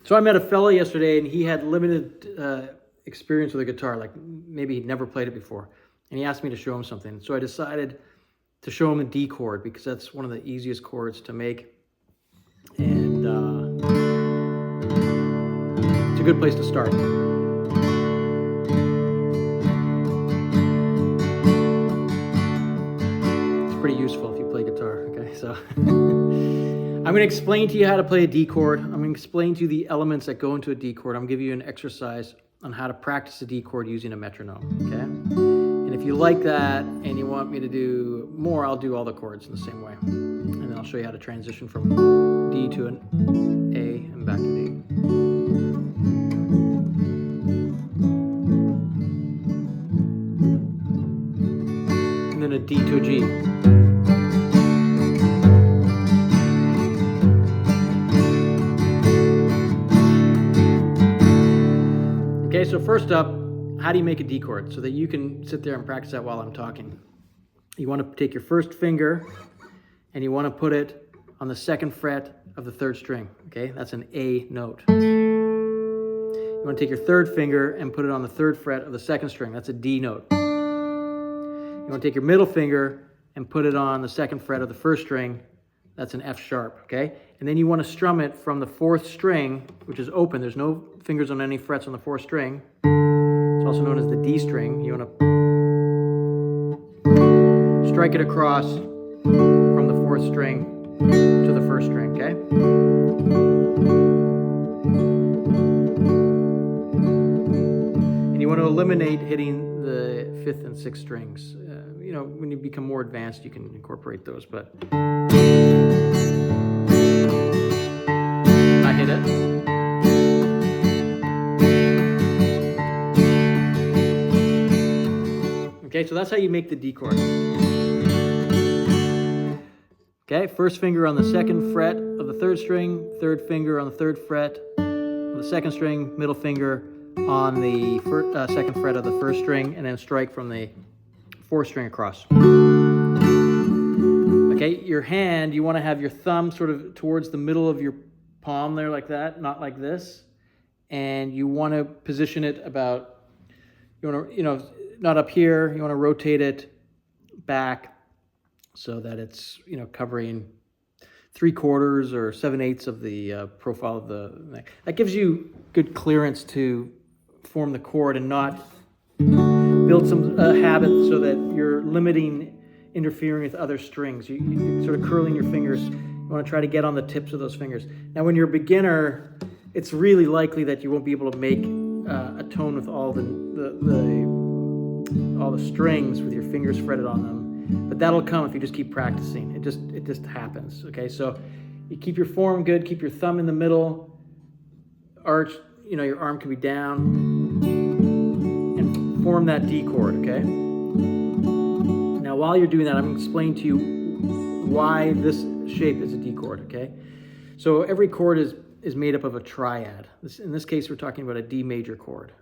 So I met a fella yesterday, and he had limited experience with a guitar, like maybe he'd never played it before. And he asked me to show him something. So I decided to show him a D chord, because that's one of the easiest chords to make. And it's a good place to start. It's pretty useful if you play guitar, okay? So I'm going to explain to you how to play a D chord. I'm going to explain to you the elements that go into a D chord. I'm going to give you an exercise on how to practice a D chord using a metronome, okay? And if you like that and you want me to do more, I'll do all the chords in the same way. And then I'll show you how to transition from D to an A and back to D. And then a D to a G. Okay, so first up, how do you make a D chord so that you can sit there and practice that while I'm talking? You want to take your first finger and you want to put it on the second fret of the third string, okay? That's an A note. You want to take your third finger and put it on the third fret of the second string. That's a D note. You want to take your middle finger and put it on the second fret of the first string. That's an F sharp, okay? And then you want to strum it from the fourth string, which is open. There's no fingers on any frets on the fourth string. It's also known as the D string. You want to strike it across from the fourth string to the first string, okay? And you want to eliminate hitting the fifth and sixth strings. You know, when you become more advanced, you can incorporate those, but I hit it. Okay, so that's how you make the D chord. Okay, first finger on the second fret of the third string, third finger on the third fret of the second string, middle finger on the second fret of the first string, and then strike from the fourth string across. Okay, your hand, you want to have your thumb sort of towards the middle of your palm there like that, not like this. And you want to position it about, not up here. You want to rotate it back so that it's, covering 3/4 or 7/8 of the profile of the neck. That gives you good clearance to form the chord and not build some habit so that you're interfering with other strings. You're sort of curling your fingers. You want to try to get on the tips of those fingers. Now, when you're a beginner, it's really likely that you won't be able to make a tone with all the strings with your fingers fretted on them. But that'll come if you just keep practicing. It just happens. Okay, so you keep your form good. Keep your thumb in the middle. Arch. Your arm can be down. And form that D chord. Okay. Now, while you're doing that, I'm going to explain to you why this shape is a D chord, okay? So every chord is made up of a triad. In this case, we're talking about a D major chord,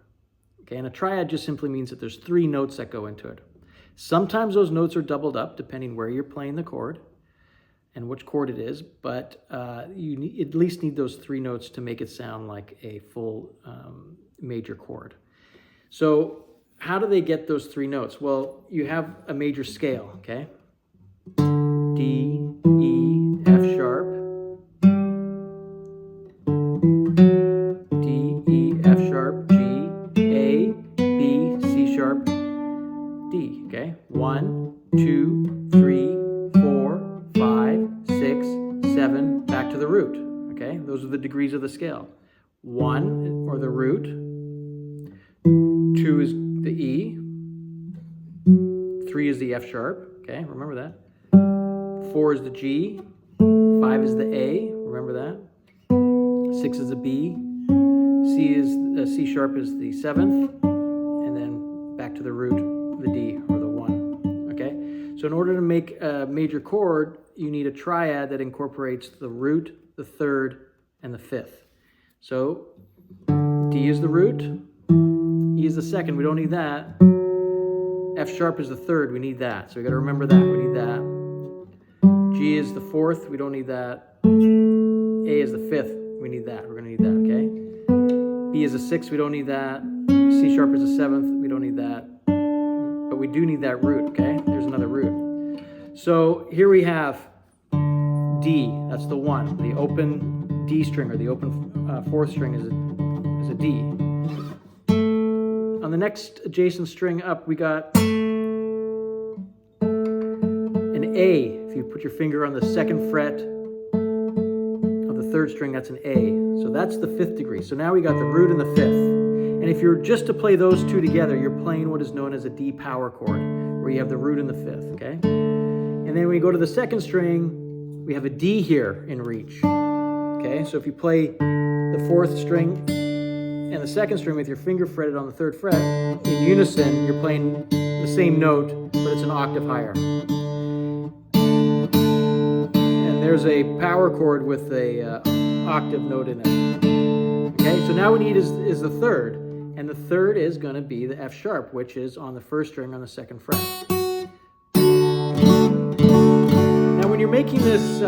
okay? And a triad just simply means that there's 3 notes that go into it. Sometimes those notes are doubled up, depending where you're playing the chord and which chord it is, but you at least need those 3 notes to make it sound like a full major chord. So how do they get those 3 notes? Well, you have a major scale, okay? D, E, F sharp, D, E, F sharp, G, A, B, C sharp, D, okay? 1, 2, 3, 4, 5, 6, 7, back to the root, okay? Those are the degrees of the scale. 1, or the root, 2 is the E, 3 is the F sharp, okay, remember that. 4 is the G, 5 is the A, remember that. 6 is the B, C sharp is the 7th, and then back to the root, the D, or the 1, okay? So in order to make a major chord, you need a triad that incorporates the root, the third, and the fifth. So D is the root, E is the second, we don't need that. F sharp is the third, we need that. So we got to remember that, we need that. G is the fourth, we don't need that. A is the fifth, we need that. We're going to need that, okay? B is a 6th, we don't need that. C sharp is a 7th, we don't need that. But we do need that root, okay? There's another root. So here we have D, that's the 1. The open D string, or the open 4th string is a D. On the next adjacent string up, we got an A. If you put your finger on the 2nd fret of the 3rd string, that's an A. So that's the 5th degree. So now we got the root and the 5th. And if you're just to play those two together, you're playing what is known as a D power chord, where you have the root and the 5th, okay? And then when you go to the 2nd string, we have a D here in reach, okay? So if you play the 4th string and the 2nd string with your finger fretted on the 3rd fret, in unison, you're playing the same note, but it's an octave higher. And there's a power chord with a octave note in it. Okay, so now we need is the 3rd, and the 3rd is going to be the F sharp, which is on the 1st string on the 2nd fret. Now when you're making this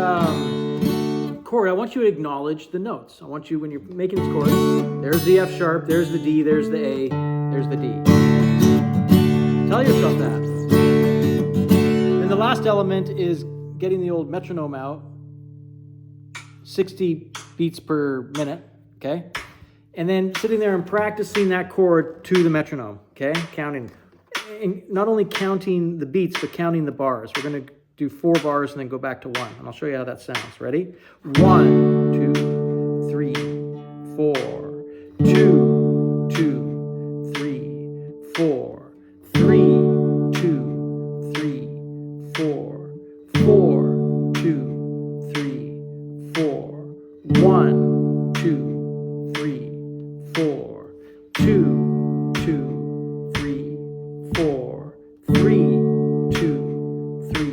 chord, I want you to acknowledge the notes. I want you, when you're making this chord, there's the F sharp, there's the D, there's the A, there's the D. Tell yourself that. And the last element is getting the old metronome out, 60 beats per minute, okay? And then sitting there and practicing that chord to the metronome, okay? Counting. And not only counting the beats, but counting the bars. We're going to do 4 bars and then go back to 1. And I'll show you how that sounds. Ready? 1, 2, 3, 4. 2, 2, 3, 4. 3, 2, 3, 4. 4, 2, 3, 4. 1, 2, 3, 4. 2, 2, 3, 4. 3, 2, 3,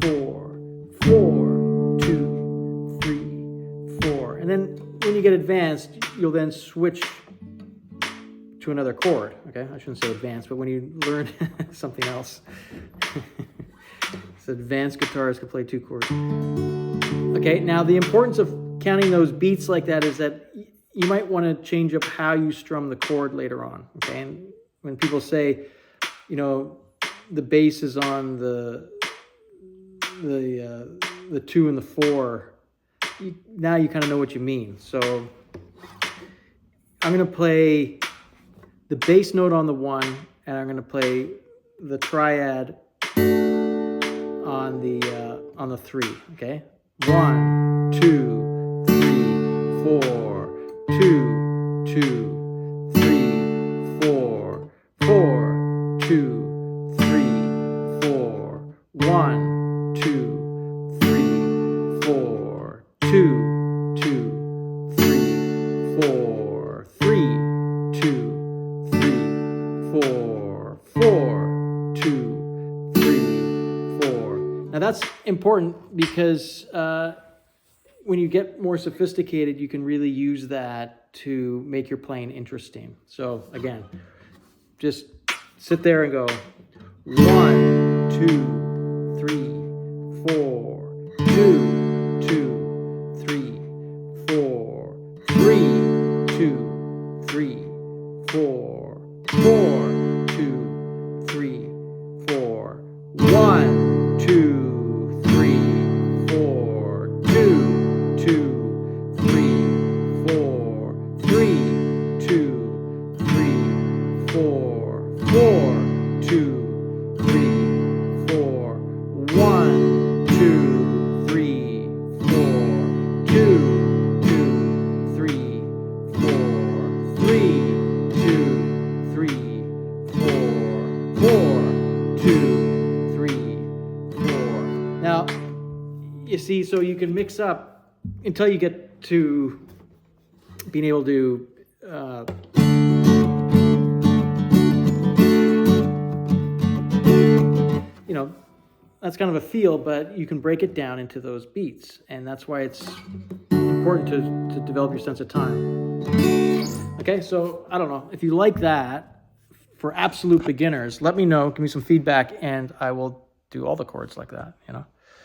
4. 4, 2, 3, 4. And then when you get advanced, you'll then switch to another chord. Okay, I shouldn't say advanced, but when you learn something else. So advanced guitarists can play 2 chords. Okay, now the importance of counting those beats like that is that you might want to change up how you strum the chord later on. Okay, and when people say, you know, the bass is on the 2 and the 4, now you kind of know what you mean. So I'm going to play the bass note on the 1, and I'm going to play the triad on the 3. Okay, 1, 2, 3, 4. 2, 2, 3, 4. 4, 2, 3, 4. 1, 2, 3, 4. 2, 2, 3, 4. 3, 2, 3, 4. 4, 2, 3, 4. Now that's important because when you get more sophisticated, you can really use that to make your playing interesting. So again, just sit there and go 1, 2, 3, 4, 2, 2, 3, 4, 3, 2, 3, 4, 4, 2, 3, 4, 1, 2, 3, 4, 2, 2, 3, 4, 3, 2, 3, 4, 4, 2, 3, 4, 1, 2, 3, 4, 2, 2, 3, 4, 3, 2, 3, 4, 4, 2, 3, 4. Now, you see, so you can mix up until you get to being able to you know, that's kind of a feel, but you can break it down into those beats, and that's why it's important to develop your sense of time. Okay, so I don't know, if you like that for absolute beginners, let me know, give me some feedback, and I will do all the chords like that, you know.